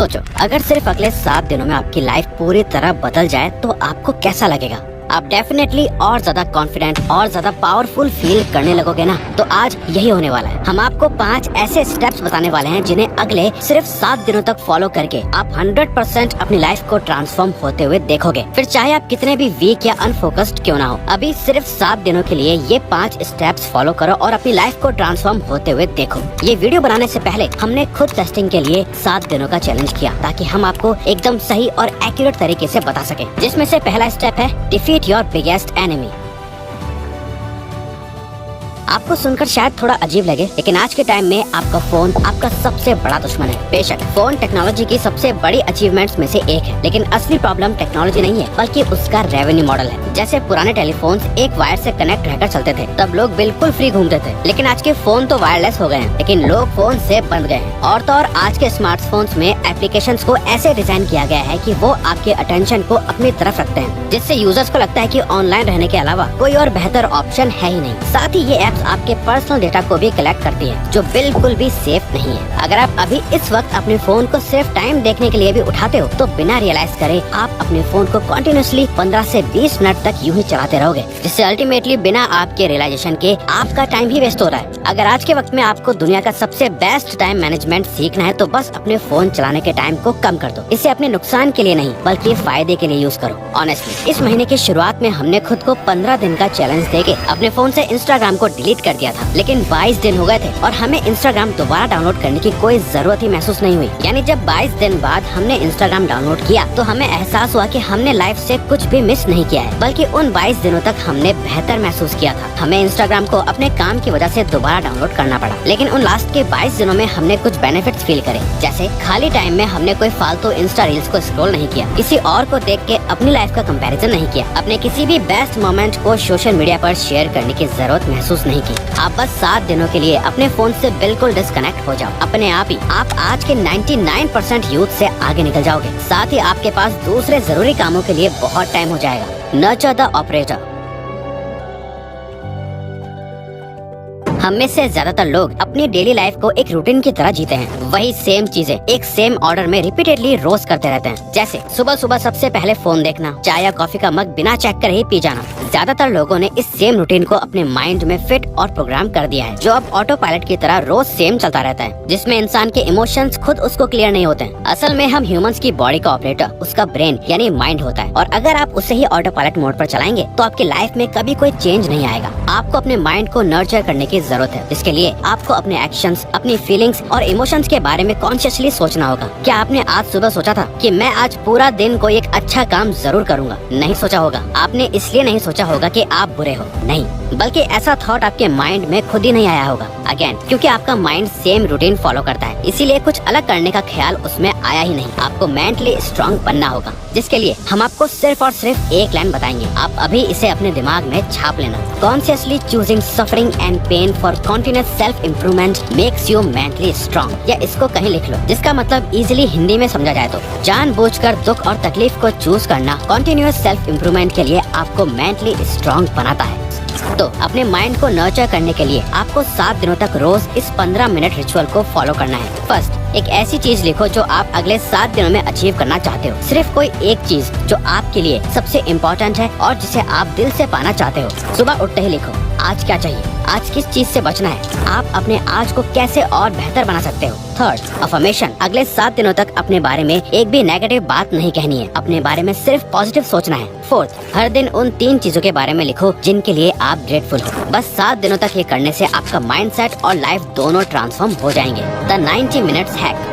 सोचो, अगर सिर्फ अगले 7 दिनों में आपकी लाइफ पूरी तरह बदल जाए तो आपको कैसा लगेगा? आप डेफिनेटली और ज्यादा कॉन्फिडेंट और ज्यादा पावरफुल फील करने लगोगे ना। तो आज यही होने वाला है। हम आपको 5 ऐसे स्टेप्स बताने वाले हैं जिन्हें अगले सिर्फ 7 दिनों तक फॉलो करके आप 100% अपनी लाइफ को ट्रांसफॉर्म होते हुए देखोगे। फिर चाहे आप कितने भी वीक या अनफोकस्ड क्यों ना हो, अभी सिर्फ 7 दिनों के लिए ये 5 स्टेप्स फॉलो करो और अपनी लाइफ को ट्रांसफॉर्म होते हुए देखो। ये वीडियो बनाने से पहले हमने खुद टेस्टिंग के लिए 7 दिनों का चैलेंज किया ताकि हम आपको एकदम सही और एक्यूरेट तरीके से बता सके। जिसमें से पहला स्टेप है डिफीट योर बिगेस्ट एनिमी। आपको सुनकर शायद थोड़ा अजीब लगे, लेकिन आज के टाइम में आपका फोन आपका सबसे बड़ा दुश्मन है। बेशक फोन टेक्नोलॉजी की सबसे बड़ी अचीवमेंट्स में से एक है, लेकिन असली प्रॉब्लम टेक्नोलॉजी नहीं है बल्कि उसका रेवेन्यू मॉडल है। जैसे पुराने टेलीफोन्स एक वायर से कनेक्ट रहकर चलते थे, तब लोग बिल्कुल फ्री घूमते थे। लेकिन आज के फोन तो वायरलेस हो गए हैं, लेकिन लोग फोन से बंध गए हैं। और तो और आज के स्मार्टफोन्स में एप्लीकेशंस को ऐसे डिजाइन किया गया है कि वो आपके अटेंशन को अपनी तरफ रखते हैं, जिससे यूजर्स को लगता है कि ऑनलाइन रहने के अलावा कोई और बेहतर ऑप्शन है ही नहीं। साथ ही ये एप्स आपके पर्सनल डेटा को भी कलेक्ट करती है, जो बिल्कुल भी सेफ नहीं है। अगर आप अभी इस वक्त अपने फोन को सिर्फ टाइम देखने के लिए भी उठाते हो, तो बिना रियलाइज करे आप अपने फोन को कंटिन्यूअसली 15 से 20 मिनट तक यूं ही चलाते रहोगे, जिससे अल्टीमेटली बिना आपके रियलाइजेशन के आपका टाइम ही वेस्ट हो रहा है। अगर आज के वक्त में आपको दुनिया का सबसे बेस्ट टाइम मैनेजमेंट सीखना है, तो बस अपने फोन चलाने के टाइम को कम कर दो। इसे अपने नुकसान के लिए नहीं बल्कि फायदे के लिए यूज करो। ऑनेस्टली इस महीने की शुरुआत में हमने खुद को 15 दिन का चैलेंज देके अपने फोन से इंस्टाग्राम को डिलीट कर दिया था, लेकिन 22 दिन हो गए थे और हमें इंस्टाग्राम दोबारा डाउनलोड करने की कोई जरूरत ही महसूस नहीं हुई। यानी जब 22 दिन बाद हमने इंस्टाग्राम डाउनलोड किया तो हमें एहसास हुआ कि हमने लाइफ से कुछ भी मिस नहीं किया है, बल्कि उन 22 दिनों तक हमने बेहतर महसूस किया था। हमें इंस्टाग्राम को अपने काम की वजह से दोबारा डाउनलोड करना पड़ा, लेकिन उन लास्ट के 22 दिनों में हमने कुछ बेनिफिट्स फील करे। जैसे खाली टाइम में हमने कोई फालतू इंस्टा रील्स को स्क्रॉल नहीं किया, किसी और को देख के अपनी लाइफ का कंपैरिजन नहीं किया, अपने किसी भी बेस्ट मोमेंट को सोशल मीडिया पर शेयर करने की जरूरत महसूस नहीं की। आप बस 7 दिनों के लिए अपने फोन से बिल्कुल डिस्कनेक्ट हो जाओ। अपने आप ही आप आज के 99% यूथ से आगे निकल जाओगे। साथ ही आपके पास दूसरे जरूरी कामों के लिए बहुत टाइम हो जाएगा। Nurture the operator. हम में से ज्यादातर लोग अपनी डेली लाइफ को एक रूटीन की तरह जीते हैं। वही सेम चीजें एक सेम ऑर्डर में रिपीटेडली रोज करते रहते हैं। जैसे सुबह सुबह सबसे पहले फोन देखना, चाय या कॉफी का मग बिना चेक करे ही पी जाना। ज्यादातर लोगों ने इस सेम रूटीन को अपने माइंड में फिट और प्रोग्राम कर दिया है, जो अब ऑटो पायलट की तरह रोज सेम चलता रहता है, जिसमें इंसान के इमोशंस खुद उसको क्लियर नहीं होते हैं। असल में हम ह्यूमंस की बॉडी का ऑपरेटर उसका ब्रेन यानी माइंड होता है, और अगर आप उसे ही ऑटो पायलट मोड पर चलाएंगे तो आपकी लाइफ में कभी कोई चेंज नहीं आएगा। आपको अपने माइंड को नर्चर करने की जरूरत है। इसके लिए आपको अपने एक्शंस, अपनी फीलिंग्स और इमोशंस के बारे में कॉन्शियसली सोचना होगा। क्या आपने आज सुबह सोचा था कि मैं आज पूरा दिन कोई एक अच्छा काम जरूर करूंगा? नहीं सोचा होगा। आपने इसलिए नहीं सोचा होगा कि आप बुरे हो, नहीं, बल्कि ऐसा थॉट आपके माइंड में खुद ही नहीं आया होगा। अगेन, क्योंकि आपका माइंड सेम रूटीन फॉलो करता है, इसीलिए कुछ अलग करने का ख्याल उसमें आया ही नहीं। आपको मेंटली स्ट्रांग बनना होगा, जिसके लिए हम आपको सिर्फ और सिर्फ एक लाइन बताएंगे। आप अभी इसे अपने दिमाग में छाप लेना। Consciously choosing suffering and pain for continuous self improvement makes you mentally strong. या इसको कहीं लिख लो, जिसका मतलब इजीली हिंदी में समझा जाए तो जानबूझकर दुख और तकलीफ को चूज करना कॉन्टिन्यूअस सेल्फ इम्प्रूवमेंट के लिए आपको मेंटली स्ट्रांग बनाता है। तो अपने माइंड को नर्चर करने के लिए आपको 7 दिनों तक रोज इस 15 मिनट रिचुअल को फॉलो करना है। फर्स्ट, एक ऐसी चीज लिखो जो आप अगले 7 दिनों में अचीव करना चाहते हो। सिर्फ कोई एक चीज जो आपके लिए सबसे इम्पोर्टेंट है और जिसे आप दिल से पाना चाहते हो। सुबह उठते ही लिखो, आज क्या चाहिए, आज किस चीज से बचना है, आप अपने आज को कैसे और बेहतर बना सकते हो। Third, affirmation. अगले 7 दिनों तक अपने बारे में एक भी नेगेटिव बात नहीं कहनी है, अपने बारे में सिर्फ पॉजिटिव सोचना है। फोर्थ, हर दिन उन 3 चीजों के बारे में लिखो जिनके लिए आप ग्रेटफुल हो। बस 7 दिनों तक ये करने से आपका माइंडसेट और लाइफ दोनों ट्रांसफॉर्म हो जाएंगे। The 90 minutes hack.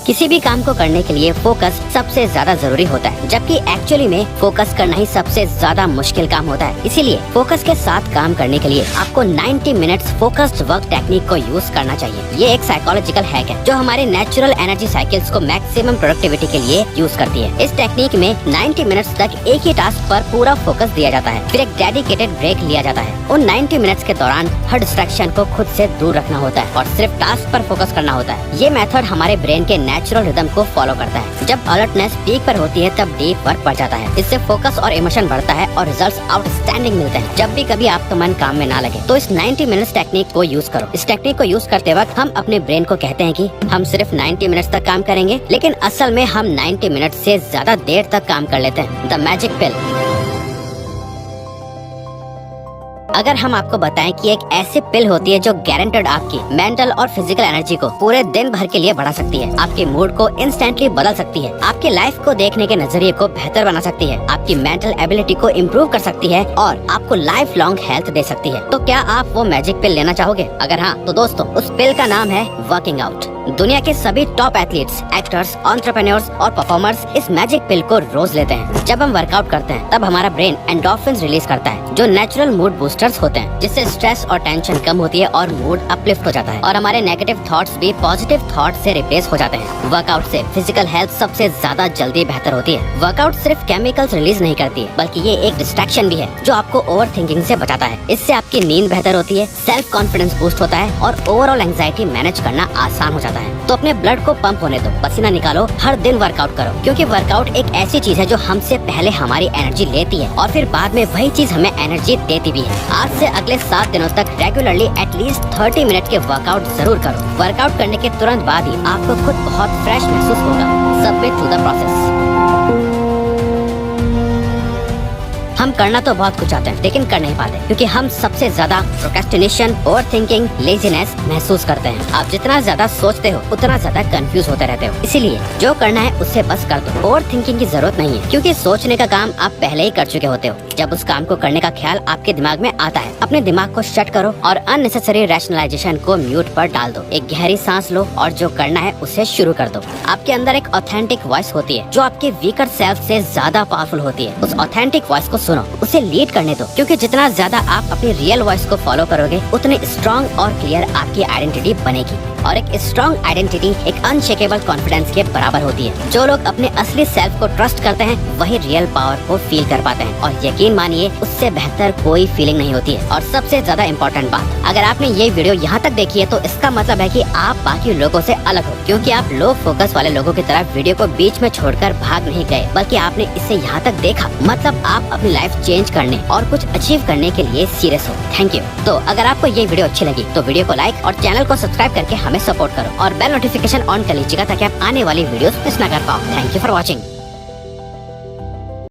किसी भी काम को करने के लिए फोकस सबसे ज्यादा जरूरी होता है, जबकि एक्चुअली में फोकस करना ही सबसे ज्यादा मुश्किल काम होता है। इसीलिए फोकस के साथ काम करने के लिए आपको 90 मिनट्स फोकस्ड वर्क टेक्निक को यूज करना चाहिए। ये एक साइकोलॉजिकल हैक है जो हमारे नेचुरल एनर्जी साइकिल्स को मैक्सिमम प्रोडक्टिविटी के लिए यूज करती है। इस टेक्निक में 90 मिनट्स तक एक ही टास्क पर पूरा फोकस दिया जाता है, फिर एक डेडिकेटेड ब्रेक लिया जाता है। उन 90 मिनट्स के दौरान हर डिस्ट्रैक्शन को खुद से दूर रखना होता है और सिर्फ टास्क पर फोकस करना होता है। ये मेथड हमारे ब्रेन के नेचुरल रिदम को फॉलो करता है। जब अलर्टनेस पीक पर होती है तब डीप वर्क बढ़ जाता है। इससे फोकस और इमोशन बढ़ता है और रिजल्ट्स आउटस्टैंडिंग मिलते हैं। जब भी कभी आपका मन काम में ना लगे तो इस 90 मिनट्स टेक्निक को यूज करो। इस टेक्निक को यूज करते वक्त हम अपने ब्रेन को कहते हैं कि हम सिर्फ 90 मिनट्स तक काम करेंगे, लेकिन असल में हम 90 मिनट से ज्यादा देर तक काम कर लेते हैं। द मैजिक पिल। अगर हम आपको बताएं कि एक ऐसी पिल होती है जो गारंटेड आपकी मेंटल और फिजिकल एनर्जी को पूरे दिन भर के लिए बढ़ा सकती है, आपके मूड को इंस्टेंटली बदल सकती है, आपकी लाइफ को देखने के नजरिए को बेहतर बना सकती है, आपकी मेंटल एबिलिटी को इम्प्रूव कर सकती है और आपको लाइफ लॉन्ग हेल्थ दे सकती है, तो क्या आप वो मैजिक पिल लेना चाहोगे? अगर हाँ तो दोस्तों उस पिल का नाम है वर्किंग आउट। दुनिया के सभी टॉप एथलीट्स, एक्टर्स, एंटरप्रेन्योर्स और परफॉर्मर्स इस मैजिक पिल को रोज लेते हैं। जब हम वर्कआउट करते हैं तब हमारा ब्रेन एंडोर्फिन्स रिलीज करता है जो नेचुरल मूड बूस्टर्स होते हैं, जिससे स्ट्रेस और टेंशन कम होती है और मूड अपलिफ्ट हो जाता है और हमारे नेगेटिव थॉट्स भी पॉजिटिव थॉट से रिप्लेस हो जाते हैं। वर्कआउट से फिजिकल हेल्थ सबसे ज्यादा जल्दी बेहतर होती है। वर्कआउट सिर्फ केमिकल्स रिलीज नहीं करती है, बल्कि ये एक डिस्ट्रैक्शन भी है जो आपको ओवर थिंकिंग से बचाता है। इससे आपकी नींद बेहतर होती है, सेल्फ कॉन्फिडेंस बूस्ट होता है और ओवरऑल एंजाइटी मैनेज करना आसान हो जाता है। तो अपने ब्लड को पंप होने दो, पसीना निकालो, हर दिन वर्कआउट करो, क्योंकि वर्कआउट एक ऐसी चीज है जो हमसे पहले हमारी एनर्जी लेती है और फिर बाद में वही चीज हमें एनर्जी देती भी है। आज से अगले 7 दिनों तक रेगुलरली एटलीस्ट 30 मिनट के वर्कआउट जरूर करो। वर्कआउट करने के तुरंत बाद ही आपको खुद बहुत फ्रेश महसूस होगा। Submit to the process. हम करना तो बहुत कुछ चाहते हैं लेकिन कर नहीं पाते, क्योंकि हम सबसे ज्यादा प्रोक्रेस्टिनेशन, ओवरथिंकिंग, लेजीनेस महसूस करते हैं। आप जितना ज्यादा सोचते हो उतना ज्यादा कंफ्यूज होते रहते हो। इसीलिए जो करना है उससे बस कर दो। ओवर थिंकिंग की जरूरत नहीं है, क्योंकि सोचने का काम आप पहले ही कर चुके होते हो। जब उस काम को करने का ख्याल आपके दिमाग में आता है, अपने दिमाग को शट करो और अननेसेसरी रैशनलाइजेशन को म्यूट पर डाल दो। एक गहरी सांस लो और जो करना है उसे शुरू कर दो। आपके अंदर एक ऑथेंटिक वॉइस होती है जो आपके वीकर सेल्फ से ज्यादा पावरफुल होती है। उस ऑथेंटिक वॉइस को सुनो, उसे लीड करने दो, क्योंकि जितना ज्यादा आप अपनी रियल वॉइस को फॉलो करोगे उतने स्ट्रॉन्ग और क्लियर आपकी आइडेंटिटी बनेगी। और एक स्ट्रॉन्ग आइडेंटिटी एक अनशेकेबल कॉन्फिडेंस के बराबर होती है। जो लोग अपने असली सेल्फ को ट्रस्ट करते हैं वही रियल पावर को फील कर पाते हैं, और यकीन मानिए उससे बेहतर कोई फीलिंग नहीं होती है। और सबसे ज्यादा इम्पोर्टेंट बात, अगर आपने ये वीडियो यहाँ तक देखी है तो इसका मतलब है कि आप बाकी लोगों से अलग हो, क्योंकि आप लो फोकस वाले लोगों की तरह वीडियो को बीच में छोड़कर भाग नहीं गए, बल्कि आपने इसे यहाँ तक देखा। मतलब आप अपनी लाइफ चेंज करने और कुछ अचीव करने के लिए सीरियस हो। Thank you. तो अगर आपको ये वीडियो अच्छी लगी तो वीडियो को लाइक और चैनल को सब्सक्राइब करके हमें सपोर्ट करो और बेल नोटिफिकेशन ऑन कर लीजिएगा ताकि आप आने वाली वीडियोस मिस ना कर पाओ। Thank you for watching.